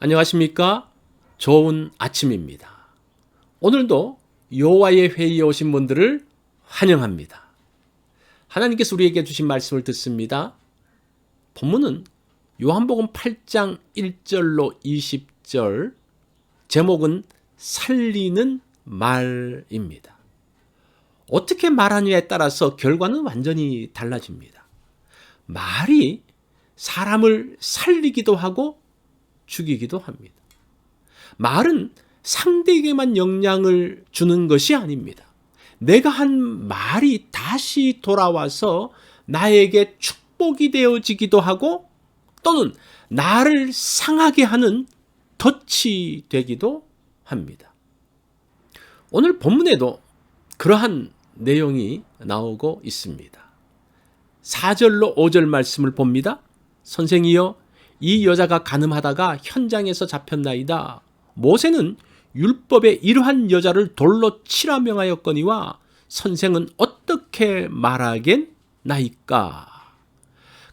안녕하십니까? 좋은 아침입니다. 오늘도 여호와의 회의에 오신 분들을 환영합니다. 하나님께서 우리에게 주신 말씀을 듣습니다. 본문은 요한복음 8장 1절로 20절, 제목은 살리는 말입니다. 어떻게 말하느냐에 따라서 결과는 완전히 달라집니다. 말이 사람을 살리기도 하고 죽이기도 합니다. 말은 상대에게만 영향을 주는 것이 아닙니다. 내가 한 말이 다시 돌아와서 나에게 축복이 되어지기도 하고 또는 나를 상하게 하는 덫이 되기도 합니다. 오늘 본문에도 그러한 내용이 나오고 있습니다. 4절로 5절 말씀을 봅니다. 선생이여, 이 여자가 간음하다가 현장에서 잡혔나이다. 모세는 율법에 이러한 여자를 돌로 치라 명하였거니와 선생은 어떻게 말하겠나이까?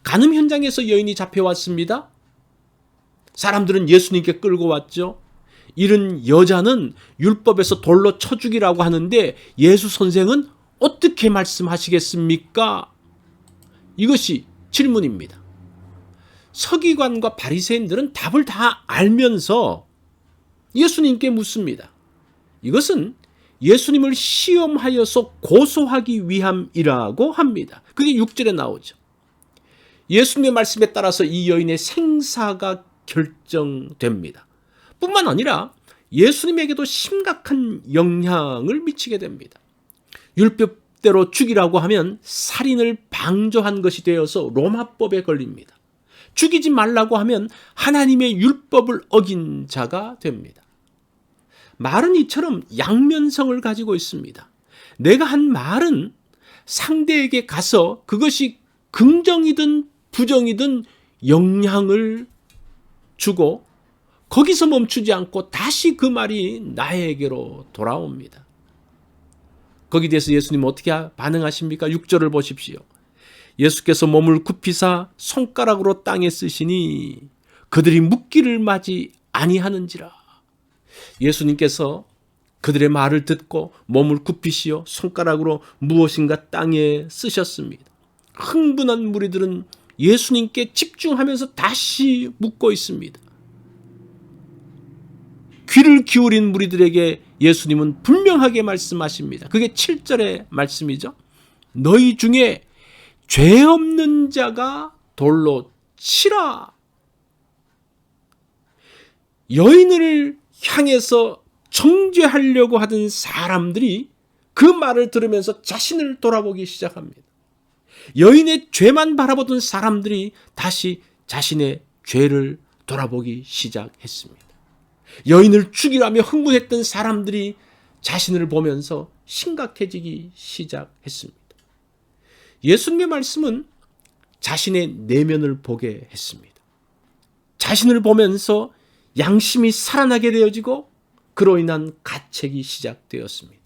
간음 현장에서 여인이 잡혀왔습니다. 사람들은 예수님께 끌고 왔죠. 이런 여자는 율법에서 돌로 쳐 죽이라고 하는데 예수 선생은 어떻게 말씀하시겠습니까? 이것이 질문입니다. 서기관과 바리새인들은 답을 다 알면서 예수님께 묻습니다. 이것은 예수님을 시험하여서 고소하기 위함이라고 합니다. 그게 6절에 나오죠. 예수님의 말씀에 따라서 이 여인의 생사가 결정됩니다. 뿐만 아니라 예수님에게도 심각한 영향을 미치게 됩니다. 율법대로 죽이라고 하면 살인을 방조한 것이 되어서 로마법에 걸립니다. 죽이지 말라고 하면 하나님의 율법을 어긴 자가 됩니다. 말은 이처럼 양면성을 가지고 있습니다. 내가 한 말은 상대에게 가서 그것이 긍정이든 부정이든 영향을 주고 거기서 멈추지 않고 다시 그 말이 나에게로 돌아옵니다. 거기에 대해서 예수님은 어떻게 반응하십니까? 6절을 보십시오. 예수께서 몸을 굽히사 손가락으로 땅에 쓰시니 그들이 묻기를 마지 아니하는지라. 예수님께서 그들의 말을 듣고 몸을 굽히시어 손가락으로 무엇인가 땅에 쓰셨습니다. 흥분한 무리들은 예수님께 집중하면서 다시 묻고 있습니다. 귀를 기울인 무리들에게 예수님은 분명하게 말씀하십니다. 그게 7절의 말씀이죠. 너희 중에 죄 없는 자가 돌로 치라. 여인을 향해서 정죄하려고 하던 사람들이 그 말을 들으면서 자신을 돌아보기 시작합니다. 여인의 죄만 바라보던 사람들이 다시 자신의 죄를 돌아보기 시작했습니다. 여인을 죽이라며 흥분했던 사람들이 자신을 보면서 심각해지기 시작했습니다. 예수님의 말씀은 자신의 내면을 보게 했습니다. 자신을 보면서 양심이 살아나게 되어지고 그로 인한 가책이 시작되었습니다.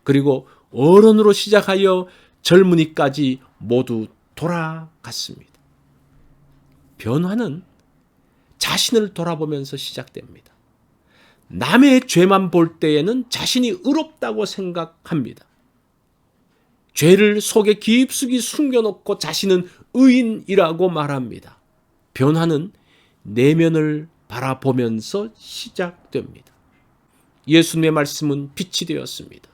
그리고 어른으로 시작하여 젊은이까지 모두 돌아갔습니다. 변화는 자신을 돌아보면서 시작됩니다. 남의 죄만 볼 때에는 자신이 의롭다고 생각합니다. 죄를 속에 깊숙이 숨겨놓고 자신은 의인이라고 말합니다. 변화는 내면을 바라보면서 시작됩니다. 예수님의 말씀은 빛이 되었습니다.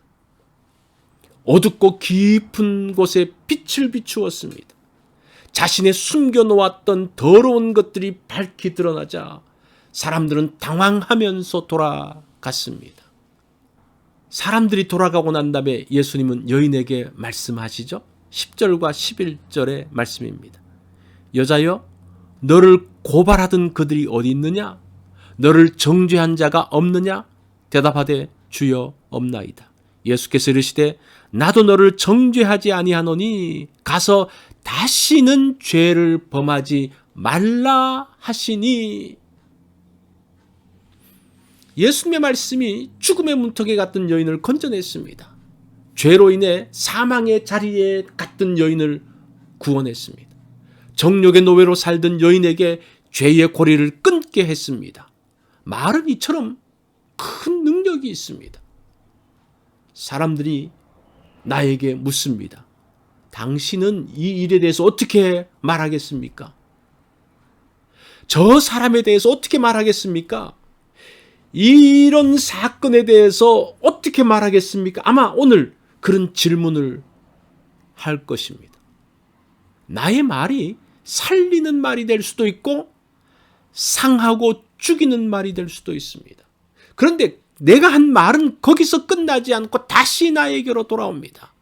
어둡고 깊은 곳에 빛을 비추었습니다. 자신의 숨겨놓았던 더러운 것들이 밝히 드러나자 사람들은 당황하면서 돌아갔습니다. 사람들이 돌아가고 난 다음에 예수님은 여인에게 말씀하시죠. 10절과 11절의 말씀입니다. 여자여, 너를 고발하던 그들이 어디 있느냐? 너를 정죄한 자가 없느냐? 대답하되 주여 없나이다. 예수께서 이르시되 나도 너를 정죄하지 아니하노니 가서 다시는 죄를 범하지 말라 하시니. 예수님의 말씀이 죽음의 문턱에 갔던 여인을 건져냈습니다. 죄로 인해 사망의 자리에 갔던 여인을 구원했습니다. 정욕의 노예로 살던 여인에게 죄의 고리를 끊게 했습니다. 말은 이처럼 큰 능력이 있습니다. 사람들이 나에게 묻습니다. 당신은 이 일에 대해서 어떻게 말하겠습니까? 저 사람에 대해서 어떻게 말하겠습니까? 이런 사건에 대해서 어떻게 말하겠습니까? 아마 오늘 그런 질문을 할 것입니다. 나의 말이 살리는 말이 될 수도 있고 상하고 죽이는 말이 될 수도 있습니다. 그런데 내가 한 말은 거기서 끝나지 않고 다시 나에게로 돌아옵니다.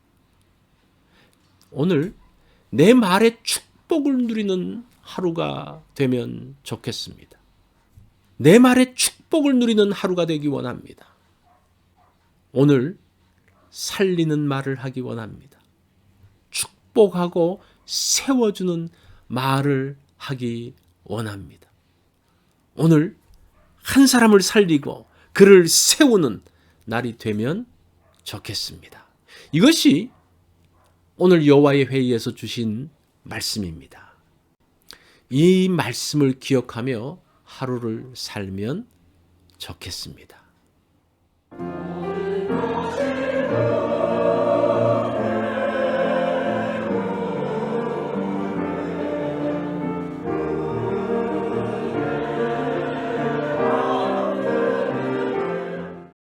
오늘 내 말의 축복을 누리는 하루가 되면 좋겠습니다. 내 말의 축복을 누리는 하루가 되기 원합니다. 오늘 살리는 말을 하기 원합니다. 축복하고 세워주는 말을 하기 원합니다. 오늘 한 사람을 살리고 그를 세우는 날이 되면 좋겠습니다. 이것이 오늘 여호와의 회의에서 주신 말씀입니다. 이 말씀을 기억하며 하루를 살면 좋겠습니다.